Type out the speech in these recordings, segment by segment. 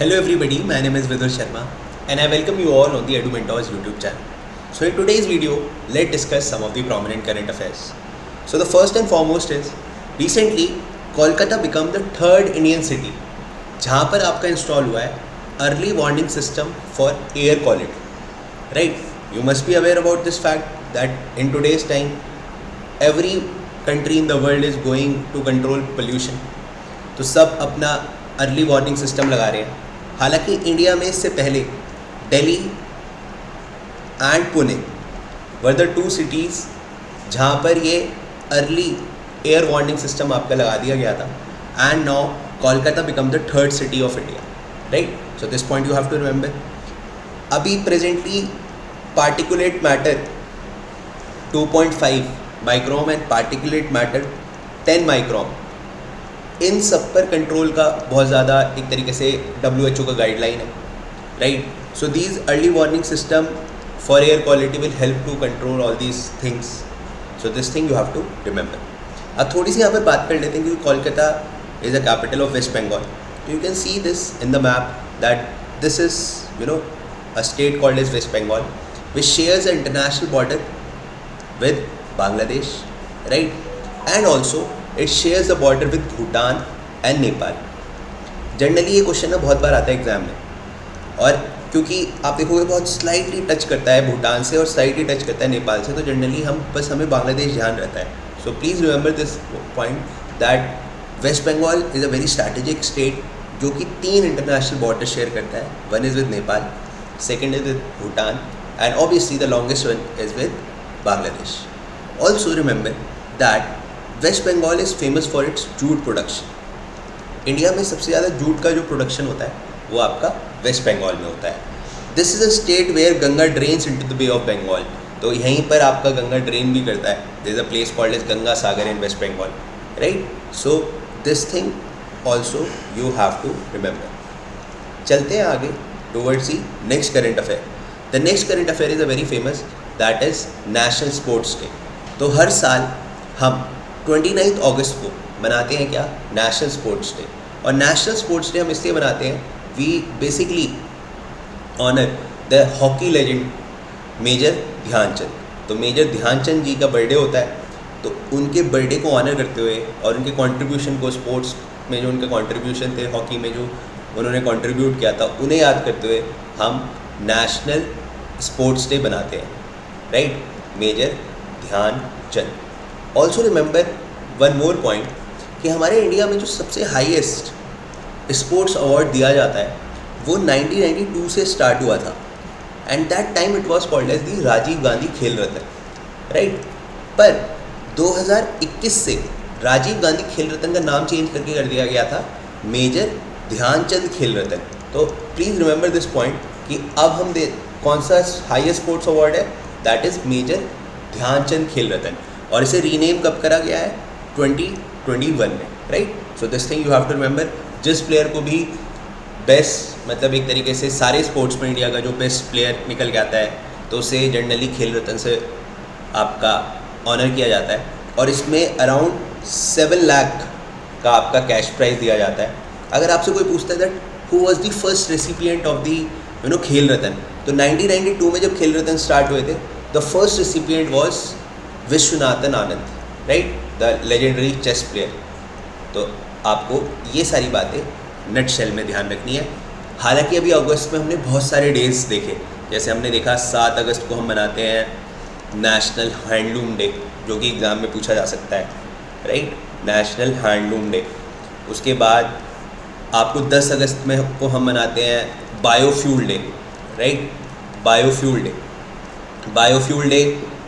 Hello everybody, my name is Vidur Sharma and I welcome you all on the Edu Mentors YouTube channel. So in today's video, let's discuss some of the prominent current affairs. So the first and foremost is, recently Kolkata became the third Indian city जहाँ पर आपका install हुआ है early warning system for air quality. Right, you must be aware about this fact that in today's time every country in the world is going to control pollution. तो सब अपना early warning system लगा रहे हैं. हालांकि India में इससे पहले Delhi and Pune were the two cities जहाँ पर ये अर्ली एयर वार्निंग सिस्टम आपका लगा दिया गया था. And now Kolkata become the third city of India. Right, so this point you have to remember. अभी presently particulate matter 2.5 micron and particulate matter 10 micron, इन सब पर कंट्रोल का बहुत ज़्यादा एक तरीके से WHO का गाइडलाइन है. Right, so these early warning system for air quality will help to control all these things. So this thing you have to remember. अब थोड़ी सी यहाँ पर बात कर लेते हैं क्योंकि Kolkata is the capital of West Bengal. You can see this in the map that this is, a state called as West Bengal, which shares an international border with Bangladesh, right? And also it shares the border with Bhutan and Nepal. Generally ये question ना बहुत बार आता है exam में, और क्योंकि आप देखोगे बहुत स्लाइटली टच करता है भूटान से और स्लाइटली टच करता है नेपाल से, तो जनरली हमें बांग्लादेश ध्यान रहता है. So please remember this point that West Bengal is a very strategic state जो कि 3 इंटरनेशनल बॉर्डर शेयर करता है. One is with Nepal, second is with Bhutan, and obviously the longest one is with Bangladesh. Also remember that West Bengal is famous for its jute production. India में सबसे ज़्यादा jute का जो production होता है वो आपका वेस्ट बंगाल में होता है. This is a state where Ganga drains into the Bay of Bengal. तो यहीं पर आपका गंगा ड्रेन भी करता है. There is a place called as Ganga Sagar in West Bengal. Right, so this thing also you have to remember. चलते हैं आगे towards the next current affair. The next current affair is a very famous, that is National Sports Day. तो हर साल हम 29 अगस्त को मनाते हैं क्या, नेशनल स्पोर्ट्स डे. और नेशनल स्पोर्ट्स डे हम इसलिए मनाते हैं, we basically honour the hockey legend major Dhyanchand. तो मेजर ध्यानचंद जी का बर्थडे होता है, तो उनके बर्थडे को ऑनर करते हुए और उनके कंट्रीब्यूशन को, स्पोर्ट्स में जो उनके कंट्रीब्यूशन थे, हॉकी में जो उन्होंने कंट्रीब्यूट किया था, उन्हें याद करते हुए हम नेशनल स्पोर्ट्स डे बनाते हैं. Right, major Dhyanchand. Also remember one more point कि हमारे इंडिया में जो सबसे हाईएस्ट स्पोर्ट्स अवार्ड दिया जाता है वो 1992 से स्टार्ट हुआ था. And that time it was called as the Rajiv Gandhi Khel Ratna. Right, पर 2021 से राजीव गांधी खेल रत्न का नाम चेंज करके कर दिया गया था मेजर ध्यानचंद खेल रत्न. तो प्लीज़ रिमेंबर दिस पॉइंट कि अब हम कौन सा हाईएस्ट स्पोर्ट्स अवार्ड है, दैट इज़ मेजर ध्यानचंद खेल रत्न. और इसे रीनेम कब करा गया है, 2021 में. Right, so this thing you have to remember. जिस प्लेयर को भी बेस्ट, मतलब एक तरीके से सारे स्पोर्ट्स में इंडिया का जो बेस्ट प्लेयर निकल के आता है तो उसे जनरली खेल रत्न से आपका ऑनर किया जाता है. और इसमें अराउंड 7 लाख का आपका कैश प्राइज दिया जाता है. अगर आपसे कोई पूछता है that who was the first recipient of the खेल रत्न, तो 1992 में जब खेल रत्न स्टार्ट हुए थे, the first recipient was Viswanathan Anand. Right, the legendary chess player. तो आपको ये सारी बातें नट शेल में ध्यान रखनी है. हालांकि अभी अगस्त में हमने बहुत सारे डेज देखे. जैसे हमने देखा 7 अगस्त को हम मनाते हैं नेशनल हैंडलूम डे, जो कि एग्ज़ाम में पूछा जा सकता है. Right, national handloom day. उसके बाद आपको 10 अगस्त में को हम मनाते हैं biofuel day. Right, biofuel day. Biofuel day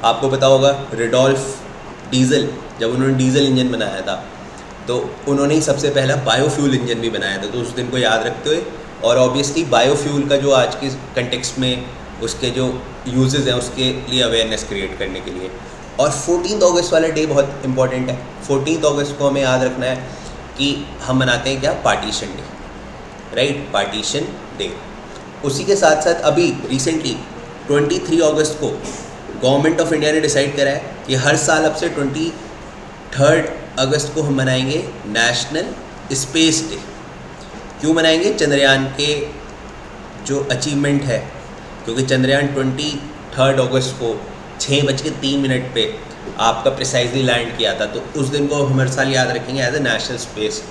आपको पता होगा, रेडोल्फ डीजल जब उन्होंने डीजल इंजन बनाया था तो उन्होंने ही सबसे पहला बायोफ्यूल इंजन भी बनाया था. तो उस दिन को याद रखते हुए, और ऑब्वियसली बायोफ्यूल का जो आज के कंटेक्स्ट में उसके जो यूजेस हैं उसके लिए अवेयरनेस क्रिएट करने के लिए. और 14 अगस्त वाला डे बहुत इंपॉर्टेंट है. 14 अगस्त को हमें याद रखना है कि हम मनाते हैं क्या, partition day. Right, partition day. उसी के साथ साथ अभी रिसेंटली 23 अगस्त को गवर्नमेंट ऑफ इंडिया ने डिसाइड करा है कि हर साल अब से 23 अगस्त को हम मनाएंगे नेशनल स्पेस डे. क्यों मनाएंगे? चंद्रयान के जो अचीवमेंट है, क्योंकि चंद्रयान 23 अगस्त को 6:03 पे आपका प्रिसाइजली लैंड किया था, तो उस दिन को हम हर साल याद रखेंगे as a national space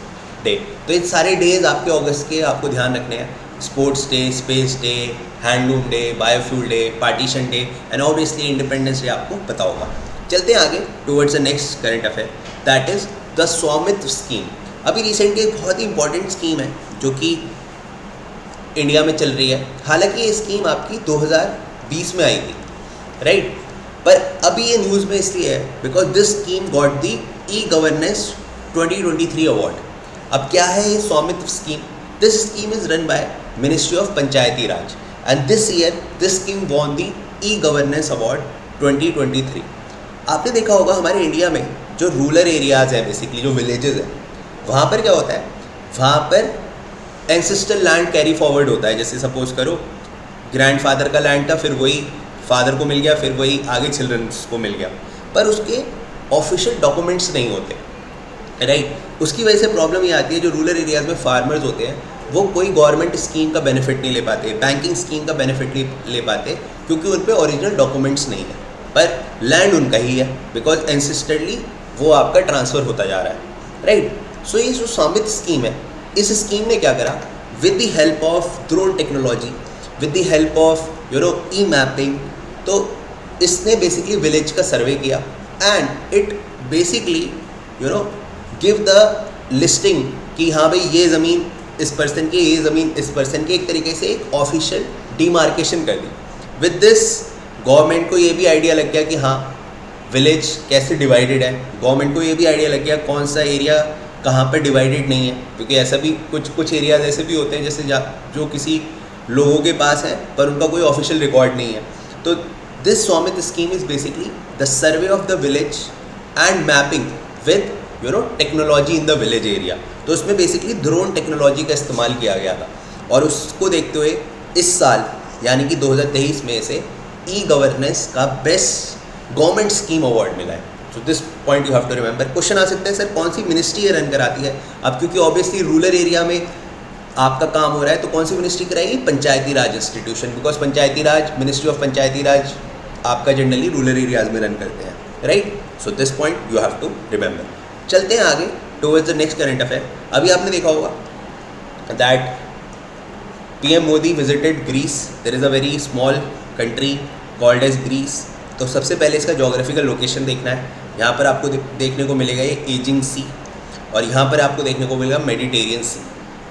day. तो इन सारे डेज आपके अगस्त के आपको ध्यान रखने हैं, sports day, space day, handloom day, biofuel day, partition day and obviously independence day आपको पता होगा। चलते हैं आगे towards the next current affair, that is the स्वामित्व स्कीम। अभी रिसेंटली एक बहुत ही इंपॉर्टेंट स्कीम है जो कि इंडिया में चल रही है। हालांकि ये स्कीम आपकी 2020 में आई थी, राइट, पर अभी ये न्यूज़ में इसलिए है because this scheme got the e governance 2023 award. अब क्या है ये स्वामित्व scheme? This scheme is run by ministry of Panchayati Raj and this year this scheme won the e governance award 2023। आपने देखा होगा हमारे इंडिया में जो रूरल एरियाज़ हैं, बेसिकली जो विलेजेस हैं, वहाँ पर क्या होता है, वहाँ पर एंसेस्ट्रल लैंड कैरी फॉरवर्ड होता है। जैसे सपोज करो ग्रैंडफादर का लैंड था, फिर वही फादर को मिल गया, फिर वही आगे चिल्ड्रंस को मिल गया, पर उसके ऑफिशियल डॉक्यूमेंट्स नहीं होते, राइट। उसकी वजह से प्रॉब्लम ये आती है, जो रूरल एरियाज़ में फार्मर्स होते हैं वो कोई गवर्नमेंट स्कीम का बेनिफिट नहीं ले पाते, बैंकिंग स्कीम का बेनिफिट नहीं ले पाते, क्योंकि उन पर ओरिजिनल डॉक्यूमेंट्स नहीं है, पर लैंड उनका ही है बिकॉज एंसेस्ट्रली वो आपका ट्रांसफ़र होता जा रहा है, राइट। सो ये जो स्वामित्व स्कीम है, इस स्कीम ने क्या करा, with the help of drone technology, with the help of E mapping, तो इसने बेसिकली विलेज का सर्वे किया and it basically give the listing कि हाँ भाई ये ज़मीन इस पर्सन की, ये ज़मीन इस पर्सन की, एक तरीके से एक ऑफिशियल डिमार्केशन कर दी। विद दिस गवर्नमेंट को ये भी आइडिया लग गया कि हाँ विलेज कैसे डिवाइडेड है, गवर्नमेंट को ये भी आइडिया लग गया कौन सा एरिया कहाँ पर डिवाइडेड नहीं है, क्योंकि ऐसा भी कुछ एरियाज ऐसे भी होते हैं जैसे जो किसी लोगों के पास है पर उनका कोई ऑफिशियल रिकॉर्ड नहीं है। तो दिस स्वामित्व scheme is basically the survey of the village and mapping with technology in the village area. तो उसमें बेसिकली ड्रोन टेक्नोलॉजी का इस्तेमाल किया गया था और उसको देखते हुए इस साल यानी कि 2023 में से ई गवर्नेंस का बेस्ट गवर्नमेंट स्कीम अवार्ड मिला है। So this point you have to remember. Question आ सकते हैं सर कौन सी मिनिस्ट्री ये रन कराती है? अब क्योंकि ऑब्वियसली रूरल एरिया में आपका काम हो रहा है तो कौन सी मिनिस्ट्री कराएगी? Panchayati Raj institution, because Panchayati Raj, ministry of Panchayati Raj आपका जनरली रूरल एरियाज में रन करते हैं, right. So this point you have to remember. चलते हैं आगे towards the next current affair. अभी आपने देखा होगा that PM Modi visited Greece. There is a very small country called as Greece. तो सबसे पहले इसका जोग्राफिकल लोकेशन देखना है। यहाँ पर आपको देखने को मिलेगा ये एजिंग सी और यहाँ पर आपको देखने को मिलेगा Mediterranean sea,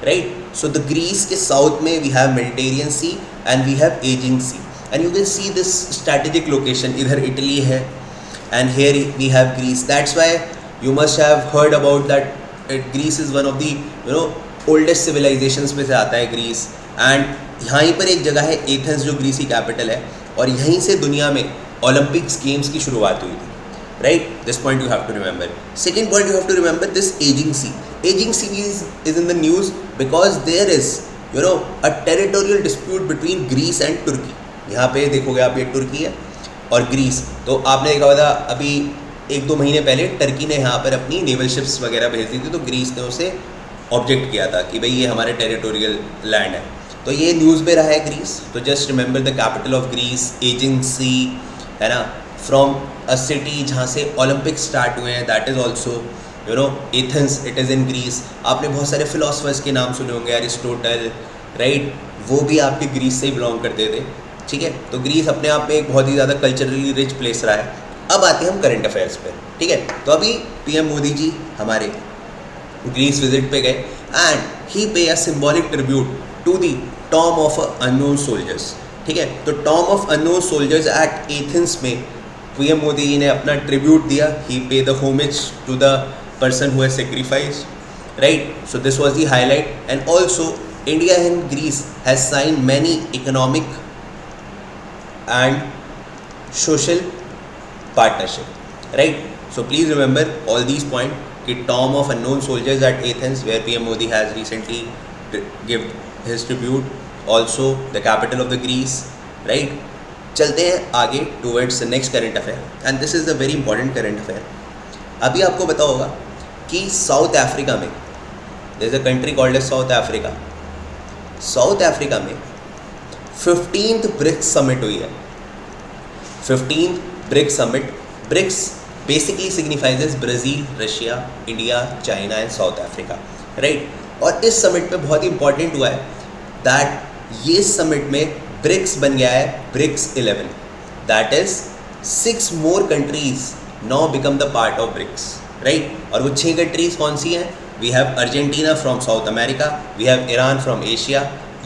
right. So the Greece के साउथ में we have Mediterranean sea and we have Aegean sea and you can see this strategic location. इधर इटली है and here we have Greece. That's why you must have heard about that Greece is one of the oldest civilizations में से आता है Greece. And यहीं पर एक जगह है एथेंस जो ग्रीस की कैपिटल है और यहीं से दुनिया में ओलंपिक्स गेम्स की शुरुआत हुई थी, right. This point you have to remember. Second point you have to remember this Aegean Sea. Aegean Sea is in the news because there is a territorial dispute between Greece and Turkey. यहाँ पे देखोगे आप ये तुर्की है और Greece. तो आपने देखा होगा अभी 1-2 महीने पहले टर्की ने यहाँ पर अपनी नेवल शिप्स वगैरह भेज दी थी तो ग्रीस ने उसे ऑब्जेक्ट किया था कि भाई ये हमारे टेरिटोरियल लैंड है। तो ये न्यूज़ में रहा है ग्रीस। तो just remember the capital of Greece Aegean Sea, है ना, फ्रॉम अ सिटी जहाँ से ओलंपिक स्टार्ट हुए हैं, that is also Athens, it is in Greece. आपने बहुत सारे फिलोसफर्स के नाम सुने होंगे, एरिस्टोटल, राइट, वो भी आपके ग्रीस से ही बिलोंग करते थे, ठीक है। तो ग्रीस अपने आप में एक बहुत ही ज़्यादा कल्चरली रिच प्लेस रहा है। अब आते हैं हम करंट अफेयर्स पे, ठीक है। तो अभी पीएम मोदी जी हमारे ग्रीस विजिट पे गए and he pay a symbolic tribute to the tomb of unknown soldiers, ठीक है। तो tomb of unknown soldiers at Athens में पीएम मोदी जी ने अपना ट्रिब्यूट दिया। He pay the homage to the person who has sacrificed, right? So this was the highlight. And also India and Greece has signed many economic and social partnership, right? So please remember all these points. कि Tomb of Unknown Soldiers at Athens, where PM Modi has recently given his tribute, also the capital of the Greece, right? चलते हैं आगे towards the next current affair, and this is the very important current affair. अभी आपको पता होगा कि South Africa में there is a country called as South Africa. South Africa में 15th ब्रिक्स समिट हुई है. 15th BRICS summit. BRICS basically signifies as Brazil, Russia, India, China and South Africa, right. और इस समिट में बहुत ही important हुआ है दैट ये समिट में ब्रिक्स बन गया है BRICS 11. That is 6 more countries now become the part of BRICS, right? और वो 6 कंट्रीज कौन सी हैं? We have Argentina from South America, we have Iran from Asia,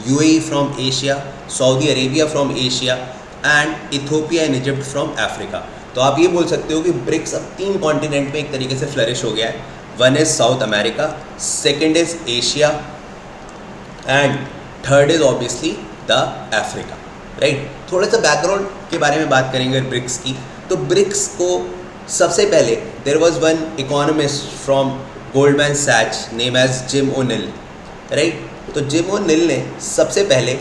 UAE from Asia, Saudi Arabia from Asia and Ethiopia and Egypt from Africa. तो आप ये बोल सकते हो कि ब्रिक्स अब 3 कॉन्टिनेंट में एक तरीके से फ्लरिश हो गया है. One is south America, second is Asia and third is obviously the Africa, right. थोड़ा सा बैकग्राउंड के बारे में बात करेंगे ब्रिक्स की. तो ब्रिक्स को सबसे पहले there was one economist from Goldman Sachs name as Jim O'Neill, right. तो जिम ओनिल ने सबसे पहले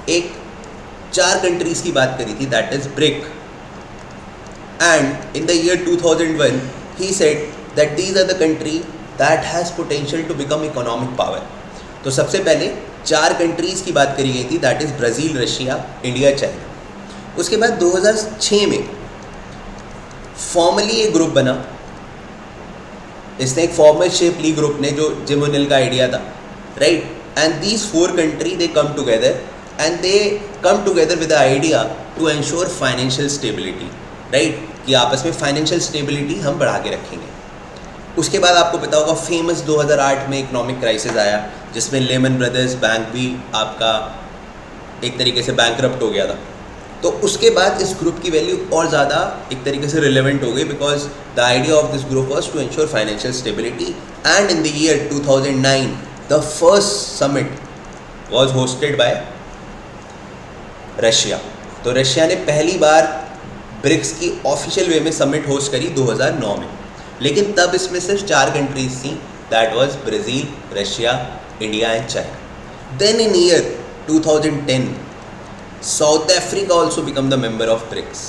एक 4 कंट्रीज़ की बात करी थी, that is BRIC. And in the year 2001 he said that these are the country that has potential to become economic power. तो सबसे पहले 4 कंट्रीज़ की बात करी गई थी, that is Brazil, Russia, India, China. उसके बाद 2006 में फॉर्मली एक ग्रुप बना. इसने एक फॉर्मल शेप ली ग्रुप ने, जो जिम ओनिल का आइडिया था, right. And these 4 country they come together and they come together with the idea to ensure financial stability, right. कि आपस में फाइनेंशियल स्टेबिलिटी हम बढ़ा के रखेंगे. उसके बाद आपको पता होगा फेमस 2008 में इकोनॉमिक क्राइसिस आया, जिसमें लेमन ब्रदर्स बैंक भी आपका एक तरीके से बैंकरप्ट हो गया था. तो उसके बाद इस ग्रुप की वैल्यू और ज़्यादा एक तरीके से रिलेवेंट हो गई, because the idea of this group was to ensure financial stability. And in the year 2009 the first summit was hosted by Russia. तो रशिया ने पहली बार ब्रिक्स की ऑफिशियल वे में समिट होस्ट करी 2009 में. लेकिन तब इसमें सिर्फ 4 कंट्रीज थी, that was Brazil, Russia, India and China. Then in year 2010 South Africa also become the member of BRICS.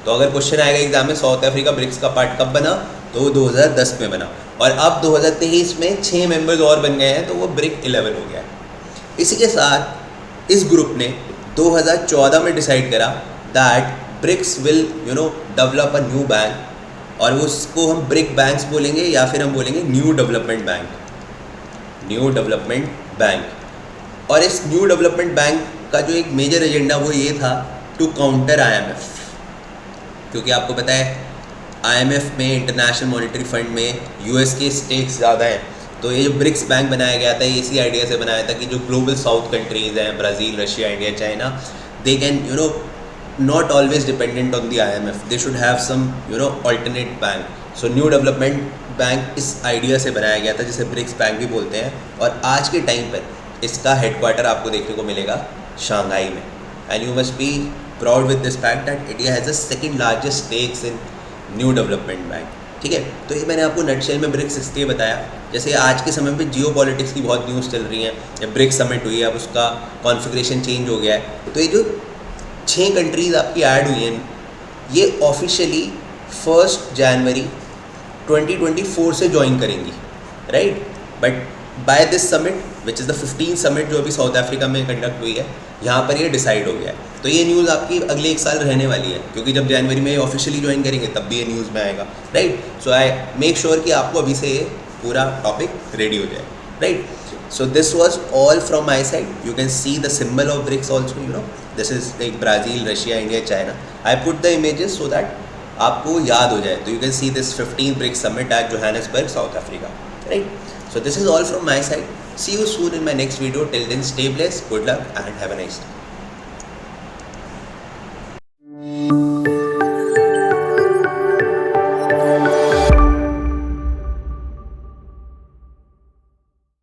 तो अगर क्वेश्चन आएगा एग्जाम में साउथ अफ्रीका ब्रिक्स का पार्ट कब बना, तो वो 2010 में बना. और अब 2023 में 6 मेंबर्स और बन गए हैं, तो वो ब्रिक 11 हो गया है. इसी के साथ इस ग्रुप ने 2014 में डिसाइड करा that BRICS will develop a new bank, और उसको हम ब्रिक बैंक्स बोलेंगे या फिर हम बोलेंगे new development bank. New development bank. और इस न्यू डेवलपमेंट बैंक का जो एक मेजर एजेंडा वो ये था टू काउंटर IMF. क्योंकि आपको पता है IMF में, इंटरनेशनल मॉनेटरी फंड में US के स्टेक्स ज़्यादा हैं. तो ये जो ब्रिक्स बैंक बनाया गया था, ये इसी आइडिया से बनाया था कि जो ग्लोबल साउथ कंट्रीज़ हैं, Brazil, Russia, India, China, they can not always dependent on the IMF. They should have some alternate bank. So new development bank इस आइडिया से बनाया गया था, जिसे ब्रिक्स बैंक भी बोलते हैं. और आज के टाइम पर इसका हेडक्वार्टर आपको देखने को मिलेगा शंघाई में. And you must be proud with this fact that India has the second largest stakes in new development bank. ठीक है. तो ये मैंने आपको नटशेल में ब्रिक्स इसलिए बताया, जैसे आज के समय में जियो पॉलिटिक्स की बहुत न्यूज़ चल रही हैं. जब ब्रिक्स समिट हुई है, अब उसका कॉन्फ़िगरेशन चेंज हो गया है. तो ये जो 6 कंट्रीज़ आपकी ऐड हुई हैं, ये ऑफिशियली 1 जनवरी 2024 से ज्वाइन करेंगी, right. But by this summit which is the 15th summit जो अभी साउथ अफ्रीका में कंडक्ट हुई है, यहाँ पर ये डिसाइड हो गया है. तो ये न्यूज़ आपकी अगले 1 साल रहने वाली है, क्योंकि जब जनवरी में ऑफिशियली ज्वाइन करेंगे तब भी ये न्यूज़ में आएगा, right. So I make sure कि आपको अभी से ये पूरा टॉपिक रेडी हो जाए, right. So this was all from my side. You can see the symbol of BRICS also, this is like Brazil, Russia, India, China. I put the images so that आपको याद हो जाए. तो you can see this 15th BRICS summit at Johannesburg, South Africa, right? So this is all from my side. See you soon in my next video. Till then, stay blessed, good luck and have a nice day.